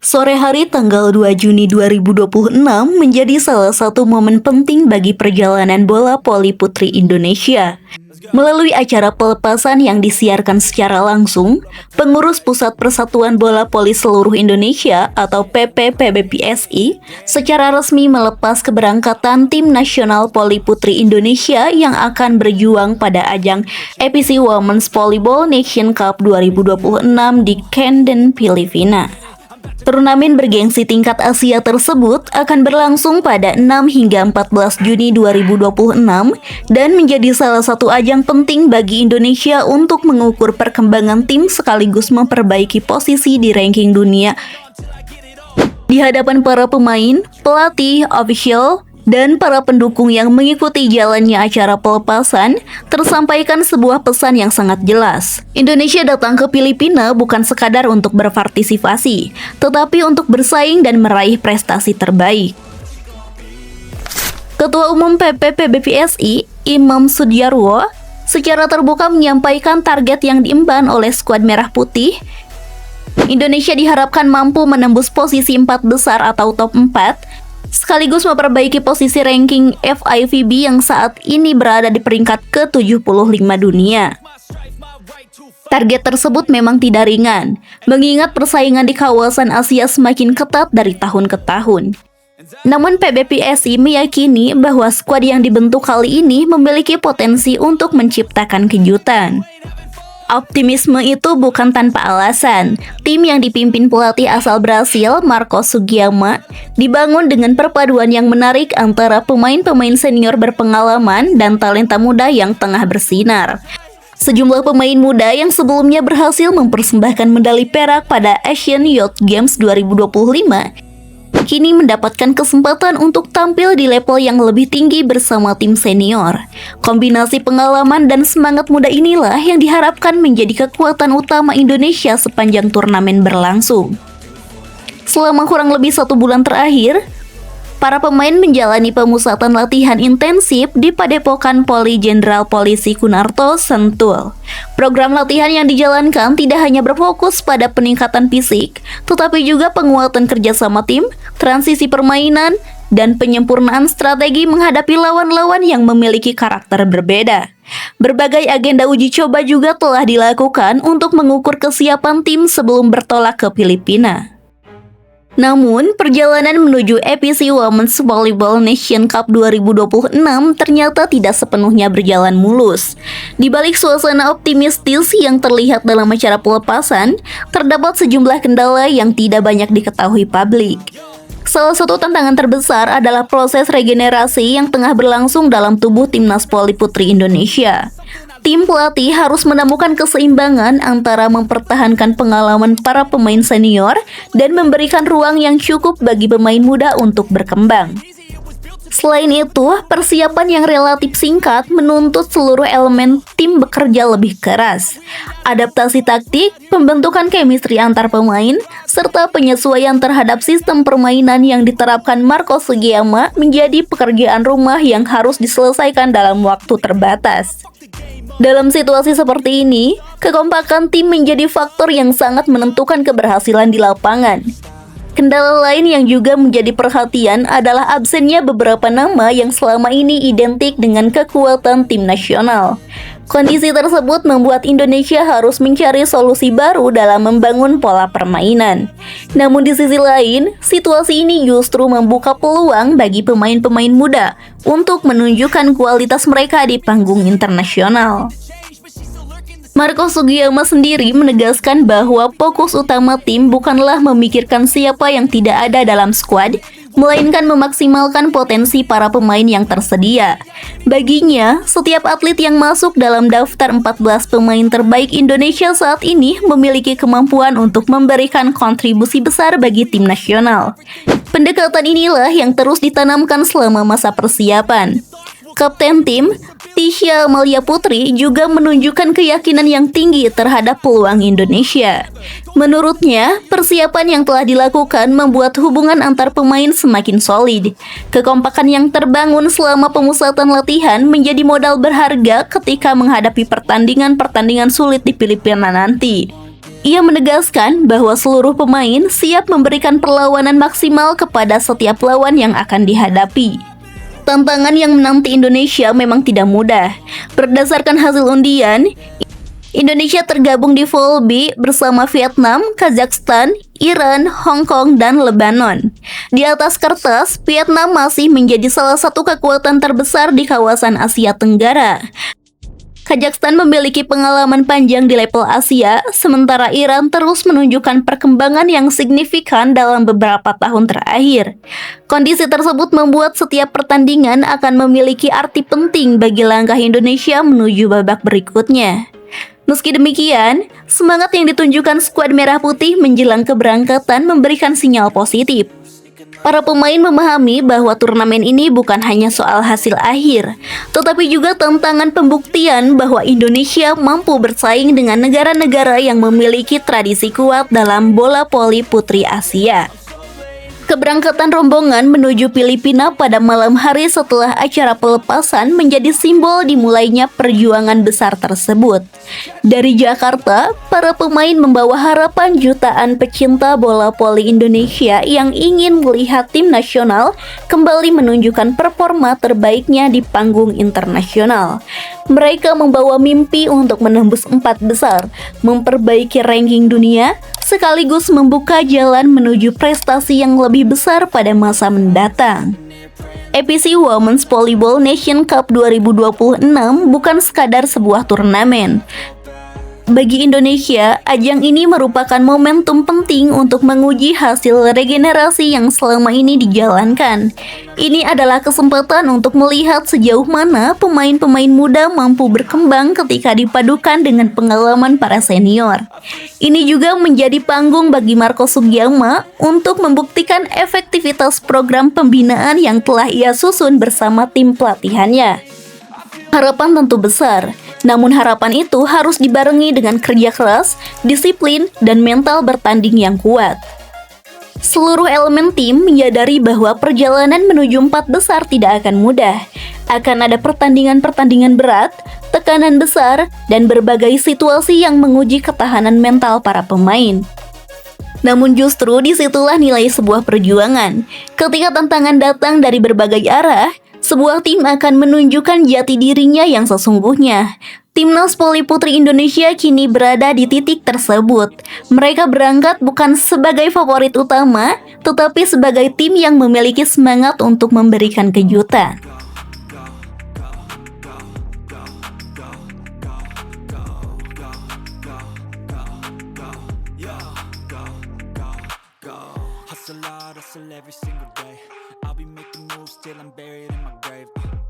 Sore hari tanggal 2 Juni 2026 menjadi salah satu momen penting bagi perjalanan bola voli putri Indonesia. Melalui acara pelepasan yang disiarkan secara langsung, pengurus Pusat Persatuan Bola Voli Seluruh Indonesia atau PPPBPSI secara resmi melepas keberangkatan tim nasional voli putri Indonesia yang akan berjuang pada ajang EPC Women's Volleyball Nation Cup 2026 di Camden, Filipina. Turnamen bergengsi tingkat Asia tersebut akan berlangsung pada 6 hingga 14 Juni 2026 dan menjadi salah satu ajang penting bagi Indonesia untuk mengukur perkembangan tim sekaligus memperbaiki posisi di ranking dunia di hadapan para pemain, pelatih, ofisial, dan para pendukung yang mengikuti jalannya acara pelepasan. Tersampaikan sebuah pesan yang sangat jelas. Indonesia datang ke Filipina bukan sekadar untuk berpartisipasi, tetapi untuk bersaing dan meraih prestasi terbaik. Ketua Umum PPPBPSI, Imam Sudiarwo, secara terbuka menyampaikan target yang diemban oleh skuad Merah Putih. Indonesia diharapkan mampu menembus posisi 4 besar atau top 4, sekaligus memperbaiki posisi ranking FIVB yang saat ini berada di peringkat ke-75 dunia. Target tersebut memang tidak ringan, mengingat persaingan di kawasan Asia semakin ketat dari tahun ke tahun. Namun PBPSI meyakini bahwa skuad yang dibentuk kali ini memiliki potensi untuk menciptakan kejutan. Optimisme itu bukan tanpa alasan. Tim yang dipimpin pelatih asal Brasil, Marcos Sugiyama, dibangun dengan perpaduan yang menarik antara pemain-pemain senior berpengalaman dan talenta muda yang tengah bersinar. Sejumlah pemain muda yang sebelumnya berhasil mempersembahkan medali perak pada Asian Youth Games 2025 kini mendapatkan kesempatan untuk tampil di level yang lebih tinggi bersama tim senior. Kombinasi pengalaman dan semangat muda inilah yang diharapkan menjadi kekuatan utama Indonesia sepanjang turnamen berlangsung. Selama kurang lebih 1 bulan terakhir, para pemain menjalani pemusatan latihan intensif di Padepokan Poli Jenderal Polisi Kunarto, Sentul. Program latihan yang dijalankan tidak hanya berfokus pada peningkatan fisik, tetapi juga penguatan kerjasama tim, transisi permainan, dan penyempurnaan strategi menghadapi lawan-lawan yang memiliki karakter berbeda. Berbagai agenda uji coba juga telah dilakukan untuk mengukur kesiapan tim sebelum bertolak ke Filipina. Namun, perjalanan menuju EPC Women's Volleyball Nation Cup 2026 ternyata tidak sepenuhnya berjalan mulus. Di balik suasana optimistis yang terlihat dalam acara pelepasan, terdapat sejumlah kendala yang tidak banyak diketahui publik. Salah satu tantangan terbesar adalah proses regenerasi yang tengah berlangsung dalam tubuh Timnas Voli Putri Indonesia. Tim pelatih harus menemukan keseimbangan antara mempertahankan pengalaman para pemain senior dan memberikan ruang yang cukup bagi pemain muda untuk berkembang. Selain itu, persiapan yang relatif singkat menuntut seluruh elemen tim bekerja lebih keras. Adaptasi taktik, pembentukan chemistry antar pemain, serta penyesuaian terhadap sistem permainan yang diterapkan Marcos Sugiyama menjadi pekerjaan rumah yang harus diselesaikan dalam waktu terbatas. Dalam situasi seperti ini, kekompakan tim menjadi faktor yang sangat menentukan keberhasilan di lapangan. Kendala lain yang juga menjadi perhatian adalah absennya beberapa nama yang selama ini identik dengan kekuatan tim nasional. Kondisi tersebut membuat Indonesia harus mencari solusi baru dalam membangun pola permainan. Namun di sisi lain, situasi ini justru membuka peluang bagi pemain-pemain muda untuk menunjukkan kualitas mereka di panggung internasional. Marcos Sugiyama sendiri menegaskan bahwa fokus utama tim bukanlah memikirkan siapa yang tidak ada dalam skuad, melainkan memaksimalkan potensi para pemain yang tersedia. Baginya, setiap atlet yang masuk dalam daftar 14 pemain terbaik Indonesia saat ini memiliki kemampuan untuk memberikan kontribusi besar bagi tim nasional. Pendekatan inilah yang terus ditanamkan selama masa persiapan. Kapten tim, Tisha Amalia Putri, juga menunjukkan keyakinan yang tinggi terhadap peluang Indonesia. Menurutnya, persiapan yang telah dilakukan membuat hubungan antar pemain semakin solid. Kekompakan yang terbangun selama pemusatan latihan menjadi modal berharga ketika menghadapi pertandingan-pertandingan sulit di Filipina nanti. Ia menegaskan bahwa seluruh pemain siap memberikan perlawanan maksimal kepada setiap lawan yang akan dihadapi. Tantangan yang menanti Indonesia memang tidak mudah. Berdasarkan hasil undian, Indonesia tergabung di Pool B bersama Vietnam, Kazakhstan, Iran, Hong Kong, dan Lebanon. Di atas kertas, Vietnam masih menjadi salah satu kekuatan terbesar di kawasan Asia Tenggara. Kazakhstan memiliki pengalaman panjang di level Asia, sementara Iran terus menunjukkan perkembangan yang signifikan dalam beberapa tahun terakhir. Kondisi tersebut membuat setiap pertandingan akan memiliki arti penting bagi langkah Indonesia menuju babak berikutnya. Meski demikian, semangat yang ditunjukkan skuad Merah Putih menjelang keberangkatan memberikan sinyal positif. Para pemain memahami bahwa turnamen ini bukan hanya soal hasil akhir, tetapi juga tantangan pembuktian bahwa Indonesia mampu bersaing dengan negara-negara yang memiliki tradisi kuat dalam bola voli putri Asia. Keberangkatan rombongan menuju Filipina pada malam hari setelah acara pelepasan menjadi simbol dimulainya perjuangan besar tersebut. Dari Jakarta, para pemain membawa harapan jutaan pecinta bola voli Indonesia yang ingin melihat tim nasional kembali menunjukkan performa terbaiknya di panggung internasional. Mereka membawa mimpi untuk menembus 4 besar, memperbaiki ranking dunia, sekaligus membuka jalan menuju prestasi yang lebih besar pada masa mendatang. EPC Women's Volleyball Nation Cup 2026 bukan sekadar sebuah turnamen. Bagi Indonesia, ajang ini merupakan momentum penting untuk menguji hasil regenerasi yang selama ini dijalankan. Ini adalah kesempatan untuk melihat sejauh mana pemain-pemain muda mampu berkembang ketika dipadukan dengan pengalaman para senior. Ini juga menjadi panggung bagi Marco Sugiyama untuk membuktikan efektivitas program pembinaan yang telah ia susun bersama tim pelatihannya. Harapan tentu besar, namun harapan itu harus dibarengi dengan kerja keras, disiplin, dan mental bertanding yang kuat. Seluruh elemen tim menyadari bahwa perjalanan menuju 4 besar tidak akan mudah. Akan ada pertandingan-pertandingan berat, tekanan besar, dan berbagai situasi yang menguji ketahanan mental para pemain. Namun justru disitulah nilai sebuah perjuangan. Ketika tantangan datang dari berbagai arah, sebuah tim akan menunjukkan jati dirinya yang sesungguhnya. Timnas Voli Putri Indonesia kini berada di titik tersebut. Mereka berangkat bukan sebagai favorit utama, tetapi sebagai tim yang memiliki semangat untuk memberikan kejutan. Hustle hard, hustle every single day. I'll be making moves till I'm buried in my grave.